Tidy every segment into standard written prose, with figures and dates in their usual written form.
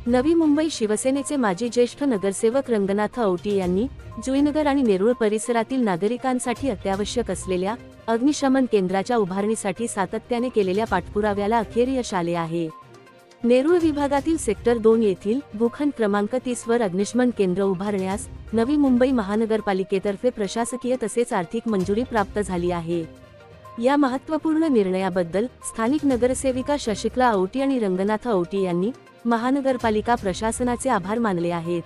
नवी मुंबई शिवसेनेचे माजी ज्येष्ठ नगरसेवक रंगनाथ औटी यांनी जुईनगर आणि नेरूळ परिसरातील नागरिकांसाठी अत्यावश्यक असलेल्या अग्निशमन केंद्राच्या उभारणीसाठी सातत्याने केलेल्या पाठपुराव्याला अखेर यश आले आहे। नेरूळ विभागातील सेक्टर 2 येथील भूखंड क्रमांक 30 वर अग्निशमन केंद्र उभारण्यास नवी मुंबई महानगरपालिकेतर्फे प्रशासकीय तसेच आर्थिक मंजुरी प्राप्त झाली आहे। या महत्त्वपूर्ण निर्णयाबद्दल स्थानिक नगरसेविका शशिकला औटी आणि रंगनाथ औटी यांनी महानगरपालिका प्रशासनाचे आभार मानले आहेत।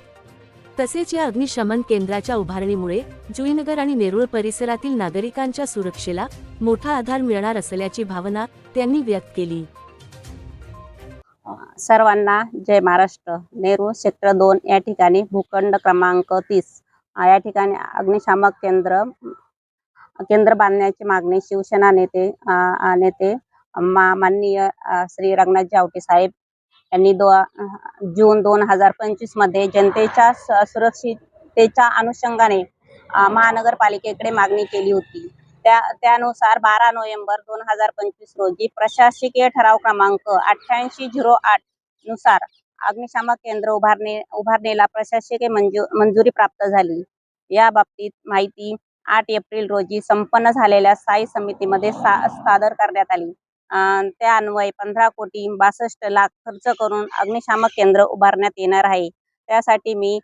तसेच या अग्निशमन केंद्राच्या उभारणीमुळे जुईनगर आणि नेरूळ परिसरातील नागरिकांच्या सुरक्षेला मोठा आधार मिळणार असल्याची भावना त्यांनी व्यक्त केली। सर्वांना जय महाराष्ट्र। नेरूळ सेक्टर 2 या ठिकाणी भूखंड क्रमांक 30 या ठिकाणी अग्निशामक केंद्र बांधण्याची मागणी शिवसेना नेते माननीय श्री रंगनाथ औटी साहेब यांनी जून 2025 मध्ये जनतेच्या सुरक्षिततेच्या अनुषंगाने महानगरपालिकेकडे मागणी केली होती। त्यानुसार 12 नोव्हेंबर 2025 रोजी प्रशासकीय ठराव क्रमांक 8808 नुसार अग्निशामक केंद्र उभारणीला प्रशासकीय मंजुरी प्राप्त झाली। या बाबतीत माहिती 8 एप्रिल रोजी संपन्न झालेल्या स्थायी समितीमध्ये सादर करण्यात आली। त्या अन्वये 15 कोटी 62 लाख खर्च करून अग्निशामक केंद्र उभारण्यात येणार आहे। त्यासाठी मी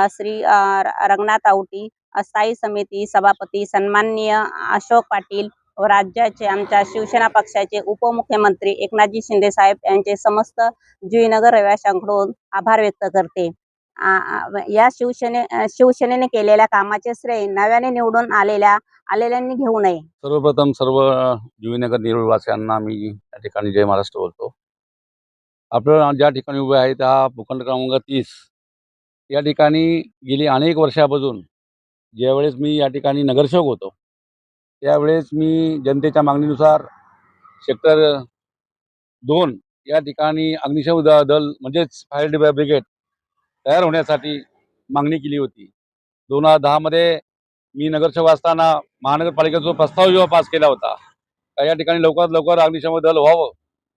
श्री रंगनाथ औटी स्थायी समिती सभापती सन्माननीय अशोक पाटील व राज्याचे आमच्या शिवसेना पक्षाचे उपमुख्यमंत्री एकनाथजी शिंदे साहेब यांचे समस्त जुईनगर रहिवाशांकडून आभार व्यक्त करते। या शिवसेनेने केलेल्या कामाचे श्रेय नव्याने निवडून आलेल्यांनी घेऊ नये। सर्वप्रथम सर्व जुईनगर नेरूळवासियांना मी या ठिकाणी जय महाराष्ट्र बोलतो। आपण ज्या ठिकाणी उभे आहे त्या भूखंड क्रमांक 30 या ठिकाणी गेली अनेक वर्षापासून ज्यावेळेस मी या ठिकाणी नगरसेवक होतो त्यावेळेस मी जनतेच्या मागणीनुसार सेक्टर 2 या ठिकाणी अग्निशमन दल म्हणजेच फायर ब्रिगेड तयार होण्यासाठी मागणी केली होती। 2010 मध्ये मी नगरसेवक असताना महानगरपालिकेचा प्रस्ताव जेव्हा पास केला होता या ठिकाणी लवकरात लवकर अग्निशमन दल व्हावं,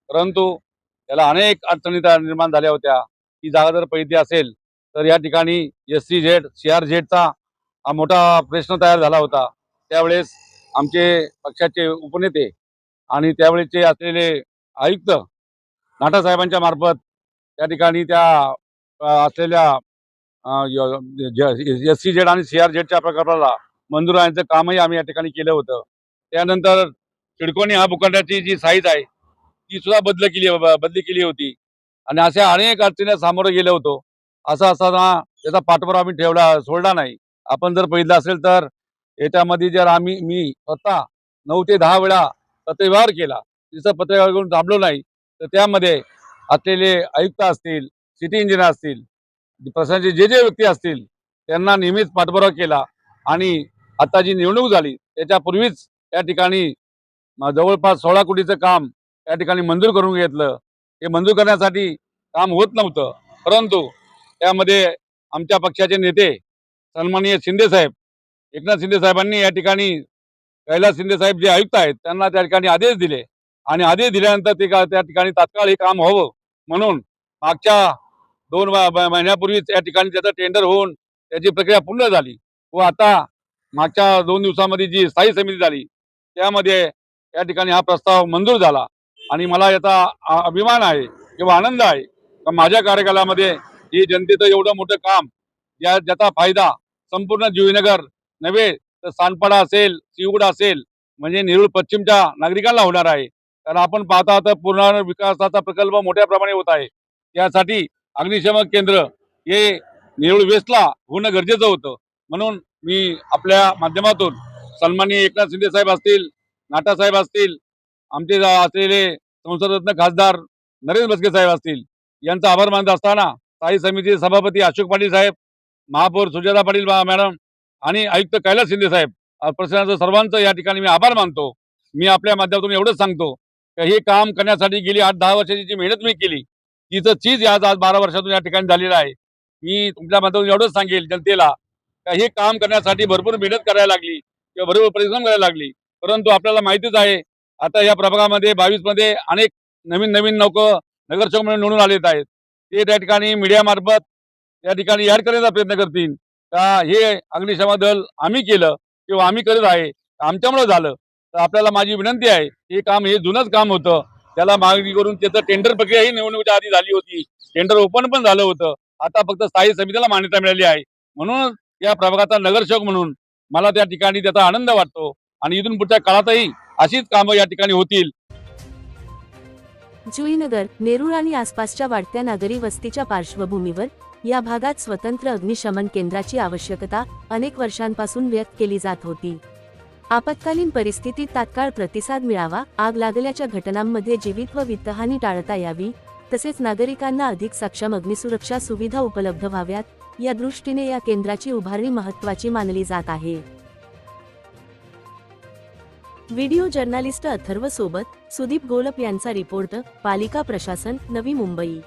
परंतु त्याला अनेक अडचणी निर्माण झाल्या होत्या। ती जागा जर पैकी असेल तर या ठिकाणी SCZ CRZ हा मोठा प्रश्न तयार झाला होता। त्यावेळेस आमचे पक्षाचे उपनेते आणि त्यावेळेचे असलेले आयुक्त नाटासाहेबांच्या मार्फत त्या ठिकाणी त्या असलेल्या SCZ आणि CRZच्या प्रकल्पाला मंजूर आणण्याचं कामही आम्ही या ठिकाणी केलं होतं। त्यानंतर सिडकोने हा भूखंडाची जी साईज आहे ती सुद्धा बदली केली होती आणि अशा अनेक अडचणींना सामोरं गेलो होतो। असं असताना त्याचा पाठपुरावा आम्ही सोडला नाही। आपण जर बघितलं असेल तर याच्यामध्ये जर मी स्वतः 9 ते 10 वेळा पत्रव्यवहार केला, तिचं पत्रव्यवहार करून थांबलो नाही तर त्यामध्ये असलेले आयुक्त असतील, सिटी इंजिनियर असतील, प्रशासनाचे जे व्यक्ती असतील त्यांना नेहमीच पाठपुरावा केला आणि आता जी निवडणूक झाली त्याच्यापूर्वीच या ठिकाणी जवळपास 16 कोटीचं काम या ठिकाणी मंजूर करून घेतलं। हे मंजूर करण्यासाठी काम होत नव्हतं, परंतु त्यामध्ये आमच्या पक्षाचे नेते सन्माननीय शिंदे साहेब एकनाथ शिंदे साहेबांनी या ठिकाणी कैलास शिंदे साहेब जे आयुक्त आहेत त्यांना त्या ठिकाणी आदेश दिले आणि आदेश दिल्यानंतर त्या ठिकाणी तात्काळ हे काम व्हावं म्हणून मागच्या 2 महिन्यापूर्वीच या ठिकाणी त्याचं टेंडर होऊन त्याची प्रक्रिया पूर्ण झाली व आता मागच्या 2 दिवसामध्ये जी स्थायी समिती झाली त्यामध्ये या ठिकाणी हा प्रस्ताव मंजूर झाला आणि मला याचा अभिमान आहे किंवा आनंद आहे की माझ्या कार्यकालामध्ये ही जनतेचं एवढं मोठं काम ज्याचा फायदा संपूर्ण जुईनगर नव्हे तर सानपाडा असेल, चिवडा असेल म्हणजे नेरूळ पश्चिमच्या नागरिकांना होणार आहे। कारण आपण पाहता तर पूर्ण विकासाचा प्रकल्प मोठ्या प्रमाणे होत आहे। त्यासाठी अग्निशमन केंद्र हे नेरूळ वेस्टला होणं गरजेचं होतं। म्हणून मी आपल्या माध्यमातून सन्माननीय एकनाथ शिंदे साहेब असतील, नाटा साहेब असतील, आमचे असलेले संसदरत्न खासदार नरेंद्र बसके साहेब असतील यांचा आभार मानत असताना स्थायी समितीचे सभापती अशोक पाटील साहेब, महापौर सुजाता पाटील मॅडम आणि आयुक्त कैलास शिंदे साहेब प्रशासनाचं सर्वांचं या ठिकाणी मी आभार मानतो। मी आपल्या माध्यमातून एवढंच सांगतो की हे काम करण्यासाठी गेली 8-10 वर्षाची जी मेहनत मी केली तिचं चीज आज 12 वर्षातून या ठिकाणी झालेलं आहे। मी तुमच्या माध्यमातून एवढंच सांगेल जनतेला की हे काम करण्यासाठी भरपूर मेहनत करायला लागली किंवा भरपूर परिश्रम करायला लागली, परंतु आपल्याला माहितीच आहे आता या प्रभागामध्ये 22 मध्ये अनेक नवीन लोक नगरसेवक म्हणून निवडून आलेत आहेत। ते त्या ठिकाणी मीडियामार्फत त्या ठिकाणी ॲड करण्याचा प्रयत्न करतील का हे अग्निशमन दल आम्ही केलं किंवा आम्ही करत आहे, आमच्यामुळे झालं. तर आपल्याला माझी विनंती आहे, हे काम हे जुनंच काम होतं, त्याला मागणी करून त्याचं टेंडर प्रक्रिया ही निवडणुकीच्या आधी झाली होती, टेंडर ओपन पण झालं होतं. आता फक्त स्थायी समितीला मान्यता मिळाली आहे. म्हणून या प्रभागाचा नगरसेवक म्हणून मला त्या ठिकाणी त्याचा आनंद वाटतो आणि इथून पुढच्या काळातही अशीच कामं या ठिकाणी होतील. जुईनगर, नेरूळ आणि आसपासच्या वाढत्या नागरी वस्तीच्या पार्श्वभूमीवर या भागात स्वतंत्र अग्निशमन केंद्राची आवश्यकता अनेक वर्षांपासून व्यक्त केली जात होती. आपत्कालीन परिस्थितीत तात्काळ प्रतिसाद मिळावा, आग लागल्याच्या घटनांमध्ये जीवित व वित्तहानी टाळता यावी, तसेच नागरिकांना अधिक सक्षम अग्निसुरक्षा सुविधा उपलब्ध व्हाव्यात, या दृष्टीने या केंद्राची उभारणी महत्त्वाची मानली जात आहे. व्हिडिओ जर्नालिस्ट अथर्व सोबत सुदीप गोलप यांचा रिपोर्ट, पालिका प्रशासन, नवी मुंबई.